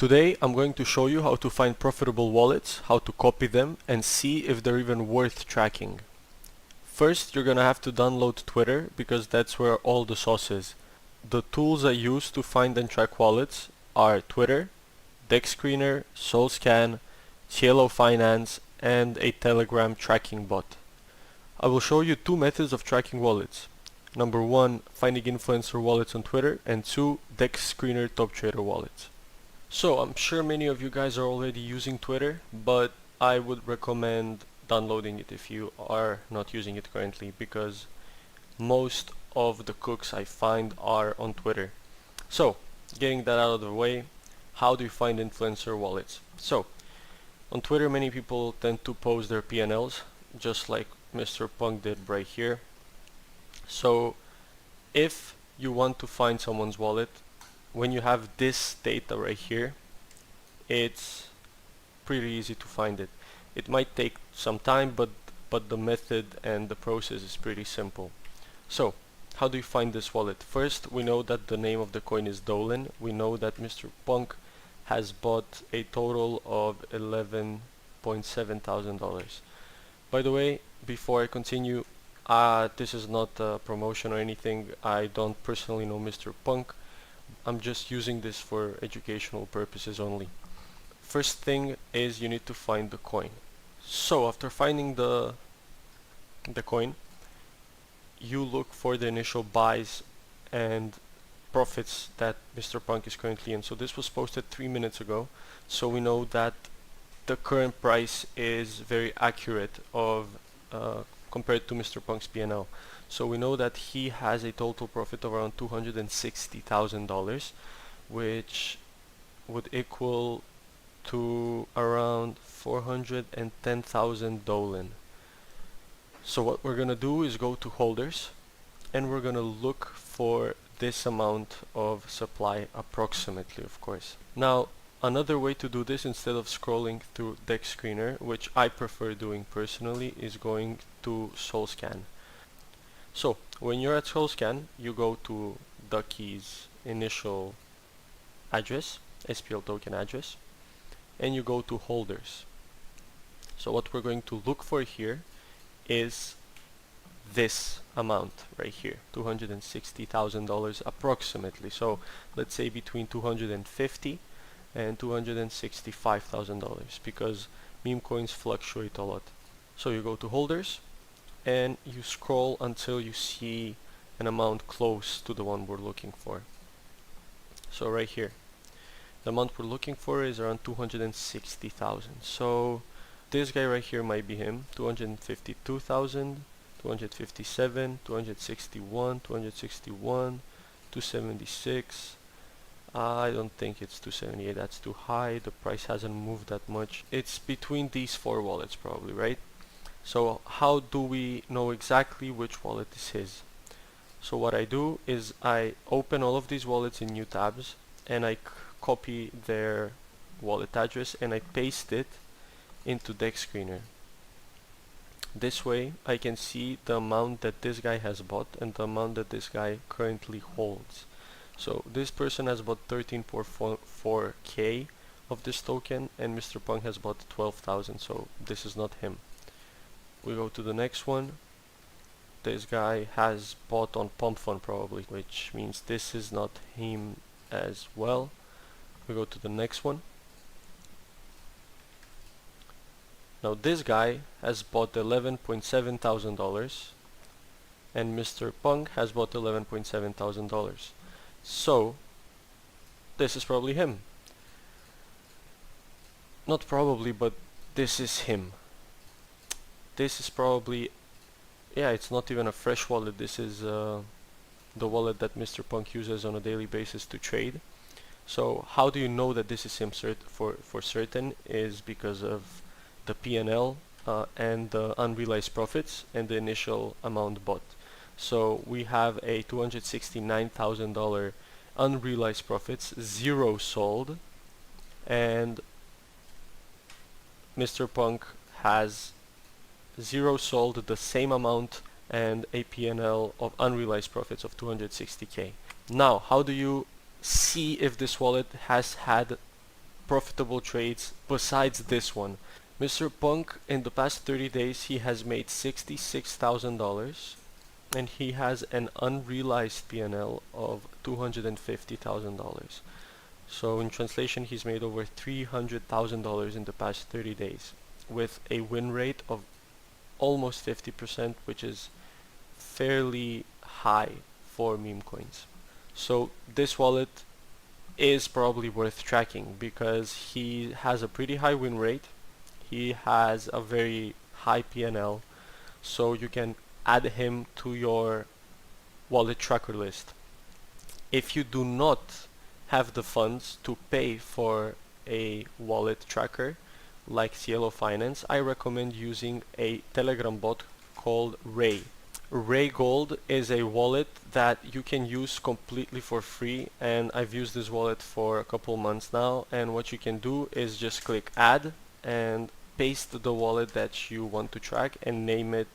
Today I'm going to show you how to find profitable wallets, how to copy them, and see if they're even worth tracking. First, you're gonna have to download Twitter because that's where all the sauce is. The tools I use to find and track wallets are Twitter, DexScreener, SolScan, Cielo Finance, and a Telegram tracking bot. I will show you two methods of tracking wallets. Number one, finding influencer wallets on Twitter, and two, DexScreener top trader wallets. So I'm sure many of you guys are already using Twitter, but I would recommend downloading it if you are not using it currently, because most of the cooks I find are on Twitter. So getting that out of the way, how do you find influencer wallets? So on Twitter, many people tend to post their P&Ls, just like Mr. Punk did right here. So if you want to find someone's wallet, when you have this data right here, it's pretty easy to find it. It might take some time, but the method and the process is pretty simple. So how do you find this wallet? First, we know that the name of the coin is Dolan. We know that Mr. Punk has bought a total of $11,700. By the way, before I continue, this is not a promotion or anything. I don't personally know Mr. Punk. I'm just using this for educational purposes only. First thing is you need to find the coin. So after finding the coin, you look for the initial buys and profits that Mr. Punk is currently in. So this was posted 3 minutes ago, so we know that the current price is very accurate of compared to Mr. Punk's P&L. So we know that he has a total profit of around $260,000, which would equal to around 410,000 Dolan. So what we're gonna do is go to holders, and we're gonna look for this amount of supply approximately, of course. Now another way to do this, instead of scrolling through DexScreener, which I prefer doing personally, is going to SolScan. So when you're at SolScan, you go to Ducky's initial address, SPL token address, and you go to holders. So what we're going to look for here is this amount right here, $260,000 approximately. So let's say between $250,000 and $265,000, because meme coins fluctuate a lot. So you go to holders and you scroll until you see an amount close to the one we're looking for. So right here, the amount we're looking for is around 260,000. So this guy right here might be him. 252,000, 257, 261, 261, 276. I don't think it's 278, that's too high. The price hasn't moved that much. It's between these four wallets probably, right? So how do we know exactly which wallet is his? So what I do is I open all of these wallets in new tabs, and I copy their wallet address and I paste it into DexScreener. This way I can see the amount that this guy has bought and the amount that this guy currently holds. So this person has bought 13.4k of this token, and Mr. Punk has bought 12,000, so this is not him. We go to the next one. This guy has bought on Pump Fund probably, which means this is not him as well. We go to the next one. Now this guy has bought $11,700, and Mr. Punk has bought $11,700. So this is probably him. Not probably, but this is him. This is probably, yeah, it's not even a fresh wallet. This is the wallet that Mr. Punk uses on a daily basis to trade. So how do you know that this is him for certain? Is because of the P&L and the unrealized profits and the initial amount bought. So we have a $269,000 unrealized profits, 0 sold, and Mr. Punk has 0 sold, the same amount, and a P&L of unrealized profits of 260k. Now, how do you see if this wallet has had profitable trades besides this one. Mr. Punk, in the past 30 days, he has made $66,000 and he has an unrealized P&L of $250,000. So in translation, he's made over $300,000 in the past 30 days with a win rate of almost 50%, which is fairly high for meme coins. So this wallet is probably worth tracking because he has a pretty high win rate. He has a very high P&L, so you can add him to your wallet tracker list. If you do not have the funds to pay for a wallet tracker like Cielo Finance, I recommend using a Telegram bot called Ray. Ray Gold is a wallet that you can use completely for free, and I've used this wallet for a couple months now, and what you can do is just click add and paste the wallet that you want to track and name it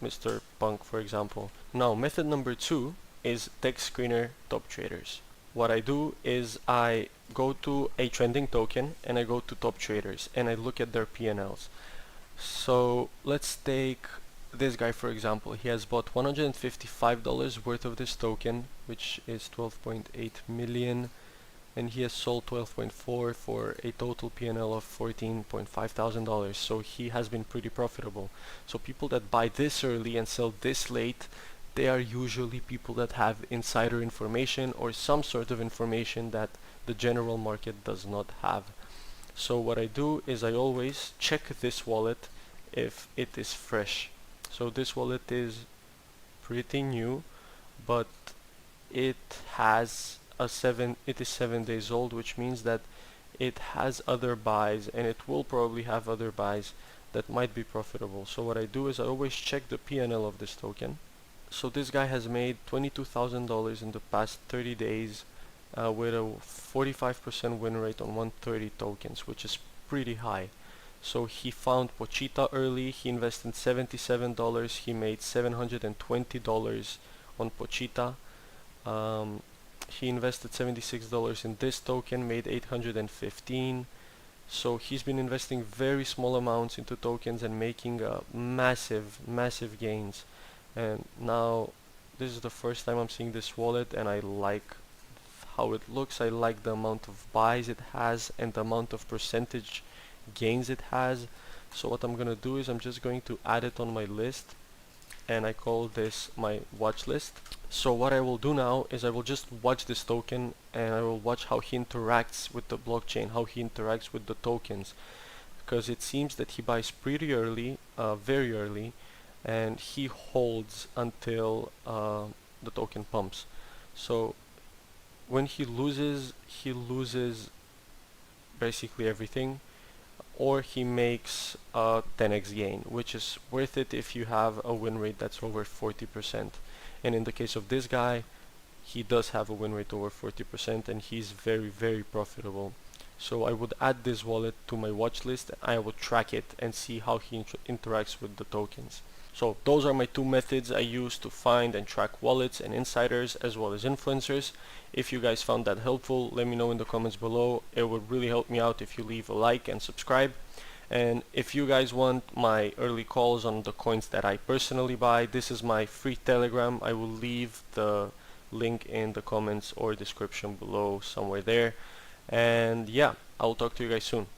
Mr. Punk, for example. Now, method number 2 is text screener top traders. What I do is I go to a trending token and I go to top traders and I look at their P&Ls. So let's take this guy for example. He has bought $155 worth of this token, which is 12.8 million, and he has sold 12.4 for a total P&L of $14.5 thousand. So he has been pretty profitable. So people that buy this early and sell this late, they are usually people that have insider information or some sort of information that the general market does not have. So what I do is I always check this wallet if it is fresh. So this wallet is pretty new, but it is 7 days old, which means that it has other buys and it will probably have other buys that might be profitable. So what I do is I always check the P&L of this token. So this guy has made $22,000 in the past 30 days with a 45% win rate on 130 tokens, which is pretty high. So he found Pochita early, he invested $77, he made $720 on Pochita. He invested $76 in this token, made $815. So he's been investing very small amounts into tokens and making massive gains. And now this is the first time I'm seeing this wallet and I like how it looks. I like the amount of buys it has and the amount of percentage gains it has. So what I'm gonna do is I'm just going to add it on my list, and I call this my watch list. So what I will do now is I will just watch this token and I will watch how he interacts with the blockchain, how he interacts with the tokens, because it seems that he buys pretty early, very early, and he holds until the token pumps. So when he loses basically everything, or he makes a 10x gain, which is worth it if you have a win rate that's over 40%. And in the case of this guy, he does have a win rate over 40% and he's very profitable. So I would add this wallet to my watch list. I would track it and see how he interacts with the tokens. So those are my two methods I use to find and track wallets and insiders as well as influencers. If you guys found that helpful, let me know in the comments below. It would really help me out if you leave a like and subscribe. And if you guys want my early calls on the coins that I personally buy, this is my free Telegram. I will leave the link in the comments or description below, somewhere there. And yeah, I'll talk to you guys soon.